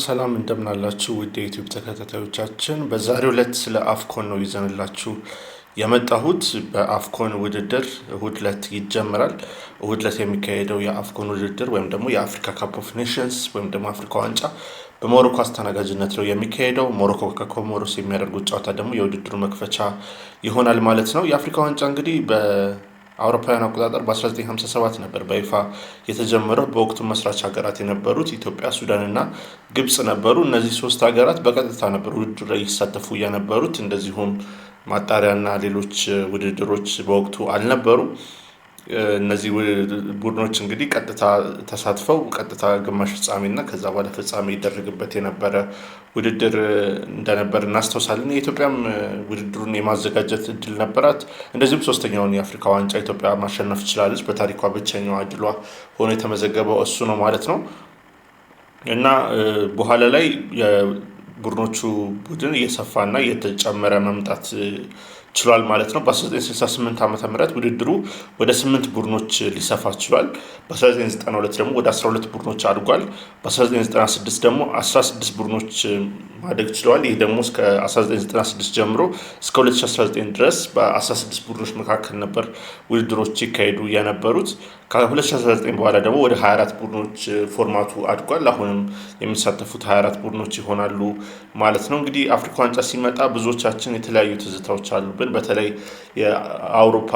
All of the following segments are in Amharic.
ሰላም እንደምን አላችሁ ውድ የዩቲዩብ ተከታታዮቻችን። በዛሬው ዕለት ስለ አፍኮን ነው ይዘንላችሁ የመጣሁት። በአፍኮን ውድድር እሁድ ዕለት ይጀምራል። እሁድ ዕለት የሚካሄደው የአፍኮን ውድድር ወይም ደግሞ የአፍሪካ ካፕ ኦፍ ኔሽንስ ወይም ደግሞ አፍሪካ ዋንጫ በሞሮኮ አስተናጋጅነት ነው የሚካሄደው። ሞሮኮ ከኮሞሮስ የሚያደርጉት ጨዋታ ደግሞ የውድድሩ መክፈቻ ይሆናል ማለት ነው። የአፍሪካ ዋንጫ እንግዲህ አውሮፓውያን አቆጣጠር በ1957 ነበር በይፋ የተጀመረው። በወቅቱ መስራች ሀገራት የነበሩት ኢትዮጵያ፣ ሱዳን እና ግብጽ ነበሩ። እነዚህ ሶስት ሀገራት በቀጥታ ነበር ውድድሩ ላይ ይሳተፉ የነበሩት። እንደዚሁም ማጣሪያና ሌሎች ውድድሮች በወቅቱ አልነበሩም። እነዚህ ቡድኖች እንግዲህ ቀጥታ ተሳትፈው ቀጥታ ግማሽ ፍጻሜና ከዛ በኋላ ፍጻሜ ይደረግበት የነበረ ውድድር እንደነበር እናስታውሳለን። የኢትዮጵያም ውድድሩን የማዘጋጀት እድል ነበራት። እንደዚሁም ሶስተኛውን የአፍሪካ ዋንጫ ኢትዮጵያ ማሸነፍ ችላለች። በታሪኳ ብቸኛዋ እድሏ ሆኖ የተመዘገበው እሱ ነው ማለት ነው እና በኋላ ላይ የቡድኖቹ ቡድን እየሰፋና እየተጨመረ መምጣት ችሏል ማለት ነው። በ1968 ዓ.ም ውድድሩ ወደ 8 ቡድኖች ሊሰፋ ችሏል። በ1992 ደግሞ ወደ 12 ቡድኖች አድጓል። በ1996 ደግሞ 16 ቡድኖች ማደግ ችለዋል። ይህ ደግሞ እስከ 1996 ጀምሮ እስከ 2019 ድረስ በ16 ቡድኖች መካከል ነበር ውድድሮች ይካሄዱ የነበሩት። ከ2019 በኋላ ደግሞ ወደ 24 ቡድኖች ፎርማቱ አድጓል። አሁንም የሚሳተፉት 24 ቡድኖች ይሆናሉ ማለት ነው። እንግዲህ አፍሪካ ዋንጫ ሲመጣ ብዙዎቻችን የተለያዩ ትዝታዎች አሉብን። በተለይ የአውሮፓ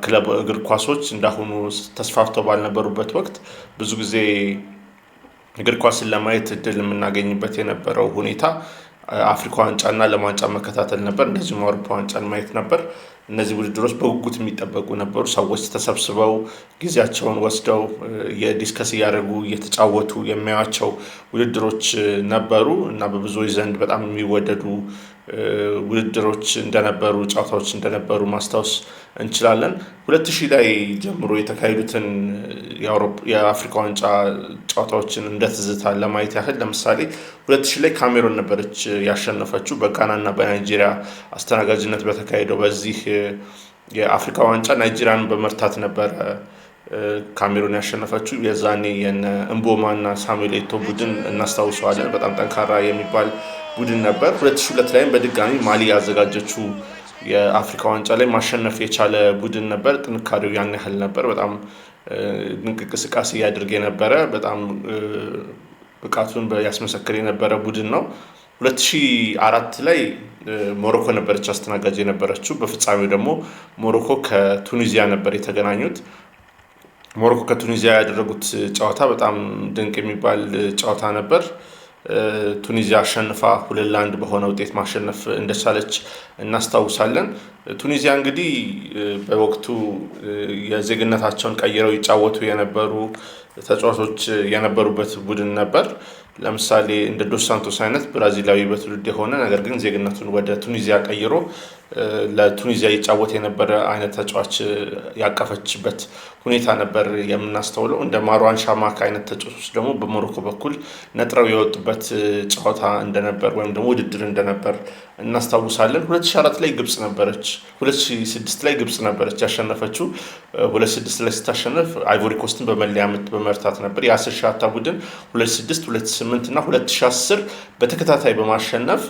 ክለብ እግር ኳሶች እንዳሁኑ ተስፋፍተው ባልነበሩበት ወቅት ብዙ ጊዜ እግር ኳስን ለማየት እድል የምናገኝበት የነበረው ሁኔታ አፍሪካ ዋንጫና ዓለም ዋንጫ መከታተል ነበር። እንደዚሁም አውሮፓ ዋንጫን ማየት ነበር። እነዚህ ውድድሮች በጉጉት የሚጠበቁ ነበሩ። ሰዎች ተሰብስበው ጊዜያቸውን ወስደው የዲስከስ እያደረጉ እየተጫወቱ የሚያዩዋቸው ውድድሮች ነበሩ እና በብዙዎች ዘንድ በጣም የሚወደዱ ውድድሮች እንደነበሩ፣ ጨዋታዎች እንደነበሩ ማስታወስ እንችላለን። 2000 ላይ ጀምሮ የተካሄዱትን የአፍሪካ ዋንጫ ጨዋታዎችን እንደ ትዝታ ለማየት ያህል ለምሳሌ 2000 ላይ ካሜሮን ነበረች ያሸነፈችው በጋና እና በናይጄሪያ አስተናጋጅነት በተካሄደው በዚህ የአፍሪካ ዋንጫ ናይጄሪያን በመርታት ነበረ ካሜሩን ያሸነፈችው። የዛኔ የነ እምቦማ እና ሳሙኤል ኤቶ ቡድን እናስታውሰዋለን። በጣም ጠንካራ የሚባል ቡድን ነበር። 2002 ላይም በድጋሚ ማሊ ያዘጋጀችው የአፍሪካ ዋንጫ ላይ ማሸነፍ የቻለ ቡድን ነበር። ጥንካሬው ያን ያህል ነበር። በጣም ድንቅ እንቅስቃሴ ያድርግ የነበረ በጣም ብቃቱን ያስመሰክር የነበረ ቡድን ነው። 2004 ላይ ሞሮኮ ነበረች አስተናጋጅ የነበረችው። በፍጻሜው ደግሞ ሞሮኮ ከቱኒዚያ ነበር የተገናኙት። ሞሮኮ ከቱኒዚያ ያደረጉት ጨዋታ በጣም ድንቅ የሚባል ጨዋታ ነበር። ቱኒዚያ አሸንፋ 2-1 በሆነ ውጤት ማሸነፍ እንደቻለች እናስታውሳለን። ቱኒዚያ እንግዲህ በወቅቱ የዜግነታቸውን ቀይረው ይጫወቱ የነበሩ ተጫዋቾች የነበሩበት ቡድን ነበር። ለምሳሌ እንደ ዶስ ሳንቶስ አይነት ብራዚላዊ በትውልድ የሆነ ነገር ግን ዜግነቱን ወደ ቱኒዚያ ቀይሮ ለቱኒዚያ ይጫወት የነበረ አይነት ተጫዋች ያቀፈችበት ሁኔታ ነበር የምናስተውለው። እንደ ማርዋን ሻማካ አይነት ተጫዋቾች ደግሞ በሞሮኮ በኩል ነጥረው የወጡበት ጨዋታ እንደነበር ወይም ደግሞ ውድድር እንደነበር እናስታውሳለን። 2004 ላይ ግብጽ ነበረች 2006 ላይ ግብጽ ነበረች ያሸነፈችው። 2006 ላይ ስታሸነፍ አይቮሪ ኮስትን በመለያ ምት በመርታት ነበር። የ10 ሻታ ቡድን 2006 2008 እና 2010 በተከታታይ በማሸነፍ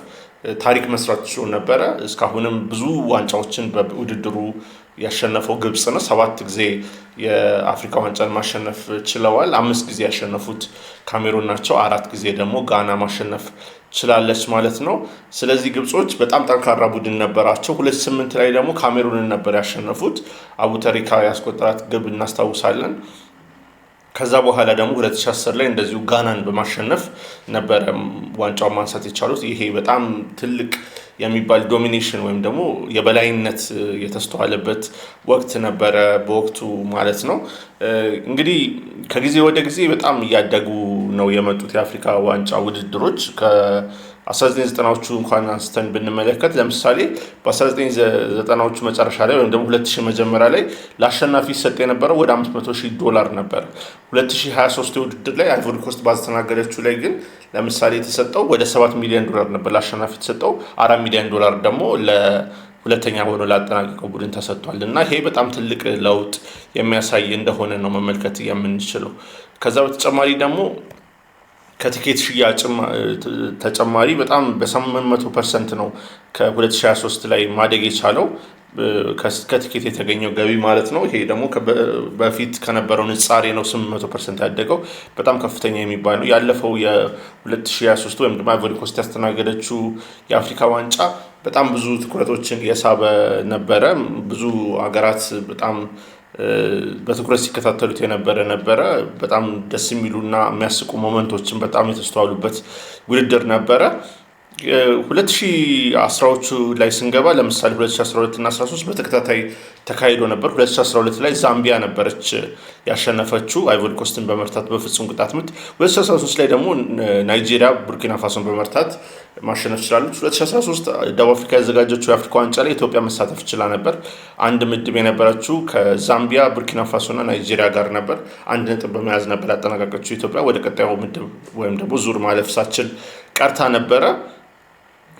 ታሪክ መስራት ችሎ ነበረ። እስካሁንም ብዙ ዋንጫዎችን በውድድሩ ያሸነፈው ግብጽ ነው። 7 ጊዜ የአፍሪካ ዋንጫን ማሸነፍ ችለዋል። 5 ጊዜ ያሸነፉት ካሜሩን ናቸው። 4 ጊዜ ደግሞ ጋና ማሸነፍ ችላለች ማለት ነው። ስለዚህ ግብጾች በጣም ጠንካራ ቡድን ነበራቸው። 2008 ላይ ደግሞ ካሜሩንን ነበር ያሸነፉት። አቡተሪካ ያስቆጠራት ግብ እናስታውሳለን። ከዛ በኋላ ደግሞ 2010 ላይ እንደዚሁ ጋናን በማሸነፍ ነበረ ዋንጫውን ማንሳት የቻሉት። ይሄ በጣም ትልቅ የሚባል ዶሚኔሽን ወይም ደግሞ የበላይነት የተስተዋለበት ወቅት ነበረ በወቅቱ ማለት ነው። እንግዲህ ከጊዜ ወደ ጊዜ በጣም እያደጉ ነው የመጡት የአፍሪካ ዋንጫ ውድድሮች። ከ1990ዎቹ እንኳን አንስተን ብንመለከት ለምሳሌ በ1990ዎቹ መጨረሻ ላይ ወይም ደግሞ 2000 መጀመሪያ ላይ ለአሸናፊ ይሰጥ የነበረው ወደ $500,000 ነበር። 2023 ውድድር ላይ አይቮሪ ኮስት ባስተናገደችው ላይ ግን ለምሳሌ የተሰጠው ወደ $7 ሚሊዮን ነበር ለአሸናፊ የተሰጠው። $4 ሚሊዮን ደግሞ ሁለተኛ ሆኖ ላጠናቀቀው ቡድን ተሰጥቷል እና ይሄ በጣም ትልቅ ለውጥ የሚያሳይ እንደሆነ ነው መመልከት የምንችለው። ከዛ በተጨማሪ ደግሞ ከቲኬት ሽያጭ ተጨማሪ በጣም በ800% ነው ከ2023 ላይ ማደግ የቻለው ከቲኬት የተገኘው ገቢ ማለት ነው። ይሄ ደግሞ በፊት ከነበረው ንጻሬ ነው 800% ያደገው፣ በጣም ከፍተኛ የሚባል ነው። ያለፈው የ2023 ወይም ደግሞ አይቮሪ ኮስት ያስተናገደችው የአፍሪካ ዋንጫ በጣም ብዙ ትኩረቶችን የሳበ ነበረ። ብዙ ሀገራት በጣም በትኩረት ሲከታተሉት ነበረ። በጣም ደስ የሚሉና የሚያስቁ ሞመንቶችን በጣም የተስተዋሉበት ውድድር ነበረ። 2010ዎቹ ላይ ስንገባ ለምሳሌ 2012 እና 13 በተከታታይ ተካሂዶ ነበር። 2012 ላይ ዛምቢያ ነበረች ያሸነፈችው አይቮሪ ኮስትን በመርታት በፍጹም ቅጣት ምት። 2013 ላይ ደግሞ ናይጄሪያ ቡርኪና ፋሶን በመርታት ማሸነፍ ችላለች። 2013 ደቡብ አፍሪካ ያዘጋጀችው የአፍሪካ ዋንጫ ላይ ኢትዮጵያ መሳተፍ ችላ ነበር። አንድ ምድብ የነበረችው ከዛምቢያ ቡርኪና ፋሶ እና ናይጄሪያ ጋር ነበር። 1 ነጥብ በመያዝ ነበር ያጠናቀቀችው ኢትዮጵያ። ወደ ቀጣዩ ምድብ ወይም ደግሞ ዙር ማለፍ ሳትችል ቀርታ ነበረ።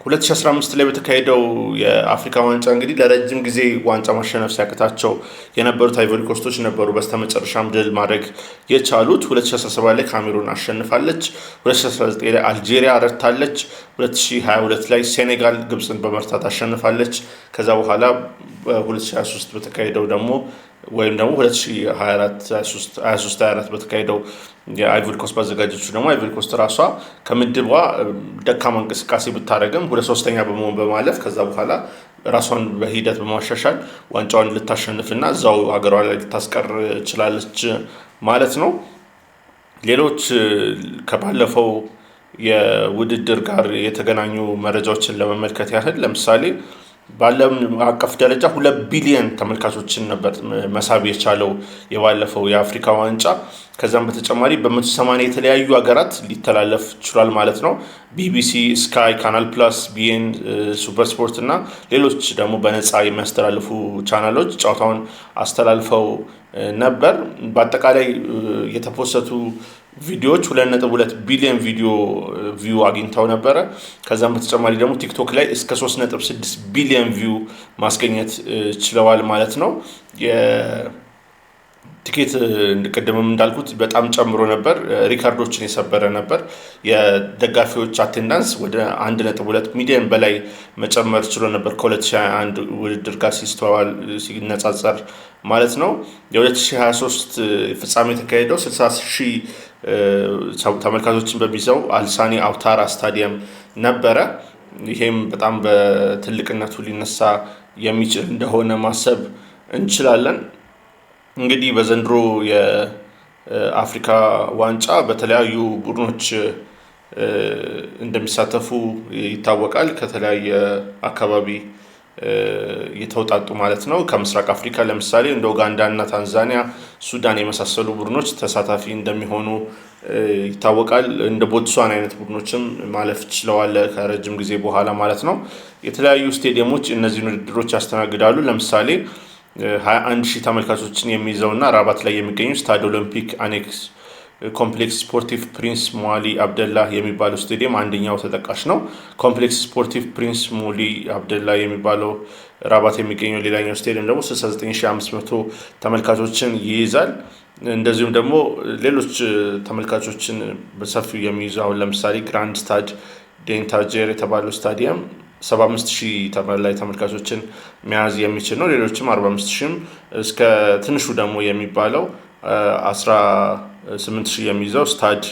2015 ላይ በተካሄደው የአፍሪካ ዋንጫ እንግዲህ ለረጅም ጊዜ ዋንጫ ማሸነፍ ሲያቅታቸው የነበሩት አይቮሪ ኮስቶች ነበሩ በስተመጨረሻም ድል ማድረግ የቻሉት። 2017 ላይ ካሜሩን አሸንፋለች። 2019 ላይ አልጄሪያ ረድታለች። 2022 ላይ ሴኔጋል ግብፅን በመርታት አሸንፋለች። ከዛ በኋላ በ2023 በተካሄደው ደግሞ ወይም ደግሞ 2023 በተካሄደው የአይቮሪ ኮስት ባዘጋጀችው ደግሞ አይቮሪ ኮስት ራሷ ከምድቧ ደካማ እንቅስቃሴ ብታደረግም 2/3 በመሆን በማለፍ ከዛ በኋላ ራሷን በሂደት በማሻሻል ዋንጫውን ልታሸንፍና እዛው ሀገሯ ላይ ልታስቀር ችላለች ማለት ነው። ሌሎች ከባለፈው የውድድር ጋር የተገናኙ መረጃዎችን ለመመልከት ያህል ለምሳሌ በዓለም አቀፍ ደረጃ 2 ቢሊዮን ተመልካቾችን ነበር መሳብ የቻለው የባለፈው የአፍሪካ ዋንጫ። ከዛም በተጨማሪ በ180 የተለያዩ ሀገራት ሊተላለፍ ችሏል ማለት ነው። ቢቢሲ፣ ስካይ፣ ካናል ፕላስ፣ ቢኤን፣ ሱፐር ስፖርት እና ሌሎች ደግሞ በነፃ የሚያስተላልፉ ቻናሎች ጨዋታውን አስተላልፈው ነበር። በአጠቃላይ የተፖሰቱ ቪዲዮዎች 2.2 ቢሊዮን ቪዲዮ ቪው አግኝተው ነበረ። ከዛም በተጨማሪ ደግሞ ቲክቶክ ላይ እስከ 3.6 ቢሊዮን ቪው ማስገኘት ችለዋል ማለት ነው። የቲኬት ቅድምም እንዳልኩት በጣም ጨምሮ ነበር፣ ሪካርዶችን የሰበረ ነበር። የደጋፊዎች አቴንዳንስ ወደ 1.2 ሚሊዮን በላይ መጨመር ችሎ ነበር ከ2021 ውድድር ጋር ሲነጻጸር ማለት ነው። የ2023 ፍጻሜ የተካሄደው 60,000 ተመልካቾችን በሚይዘው አልሳኒ አውታራ ስታዲየም ነበረ። ይሄም በጣም በትልቅነቱ ሊነሳ የሚችል እንደሆነ ማሰብ እንችላለን። እንግዲህ በዘንድሮ የአፍሪካ ዋንጫ በተለያዩ ቡድኖች እንደሚሳተፉ ይታወቃል። ከተለያየ አካባቢ የተውጣጡ ማለት ነው። ከምስራቅ አፍሪካ ለምሳሌ እንደ ኡጋንዳ እና ታንዛኒያ፣ ሱዳን የመሳሰሉ ቡድኖች ተሳታፊ እንደሚሆኑ ይታወቃል። እንደ ቦትስዋና አይነት ቡድኖችም ማለፍ ችለዋል ከረጅም ጊዜ በኋላ ማለት ነው። የተለያዩ ስቴዲየሞች እነዚህን ውድድሮች ያስተናግዳሉ። ለምሳሌ 21,000 ተመልካቾችን የሚይዘውና ራባት ላይ የሚገኙ ስታድ ኦሎምፒክ አኔክስ ኮምፕሌክስ ስፖርቲቭ ፕሪንስ ሞዋሊ አብደላ የሚባለው ስቴዲየም አንደኛው ተጠቃሽ ነው። ኮምፕሌክስ ስፖርቲቭ ፕሪንስ ሞዋሊ አብደላ የሚባለው ራባት የሚገኘው ሌላኛው ስቴዲየም ደግሞ 69,500 ተመልካቾችን ይይዛል። እንደዚሁም ደግሞ ሌሎች ተመልካቾችን በሰፊው የሚይዙ አሁን ለምሳሌ ግራንድ ስታድ ዴንታጀር የተባለው ስታዲየም 75,000 በላይ ተመልካቾችን መያዝ የሚችል ነው። ሌሎችም 45,000 እስከ ትንሹ ደግሞ የሚባለው 18,000 የሚይዘው ስታድ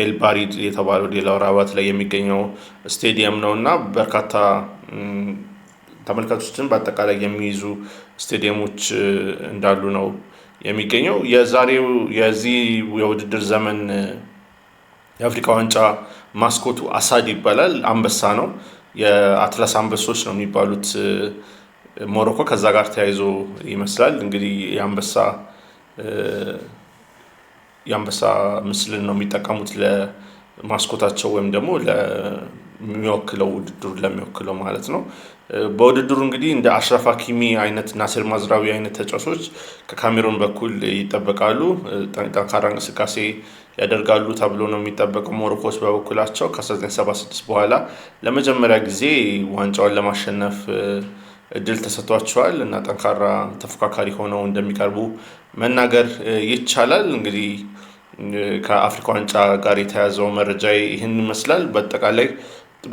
ኤልባሪድ የተባለው ሌላው ራባት ላይ የሚገኘው ስቴዲየም ነው እና በርካታ ተመልካቾችን በአጠቃላይ የሚይዙ ስቴዲየሞች እንዳሉ ነው የሚገኘው። የዛሬው የዚህ የውድድር ዘመን የአፍሪካ ዋንጫ ማስኮቱ አሳድ ይባላል። አንበሳ ነው። የአትላስ አንበሶች ነው የሚባሉት ሞሮኮ ከዛ ጋር ተያይዞ ይመስላል። እንግዲህ የአንበሳ ምስልን ነው የሚጠቀሙት ለማስኮታቸው ወይም ደግሞ ለሚወክለው ውድድሩ ለሚወክለው ማለት ነው። በውድድሩ እንግዲህ እንደ አሽራፍ ሀኪሚ አይነት ናስር ማዝራዊ አይነት ተጫዋቾች ከካሜሩን በኩል ይጠበቃሉ። ጠንካራ እንቅስቃሴ ያደርጋሉ ተብሎ ነው የሚጠበቀው። ሞሮኮች በበኩላቸው ከ1976 በኋላ ለመጀመሪያ ጊዜ ዋንጫውን ለማሸነፍ እድል ተሰጥቷቸዋል እና ጠንካራ ተፎካካሪ ሆነው እንደሚቀርቡ መናገር ይቻላል። እንግዲህ ከአፍሪካ ዋንጫ ጋር የተያዘው መረጃ ይህን ይመስላል። በአጠቃላይ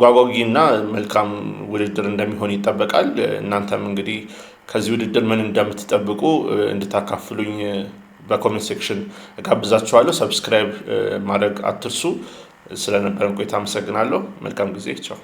ጓጓጊና መልካም ውድድር እንደሚሆን ይጠበቃል። እናንተም እንግዲህ ከዚህ ውድድር ምን እንደምትጠብቁ እንድታካፍሉኝ በኮሜንት ሴክሽን እጋብዛችኋለሁ። ሰብስክራይብ ማድረግ አትርሱ። ስለነበረን ቆይታ አመሰግናለሁ። መልካም ጊዜ። ቻው።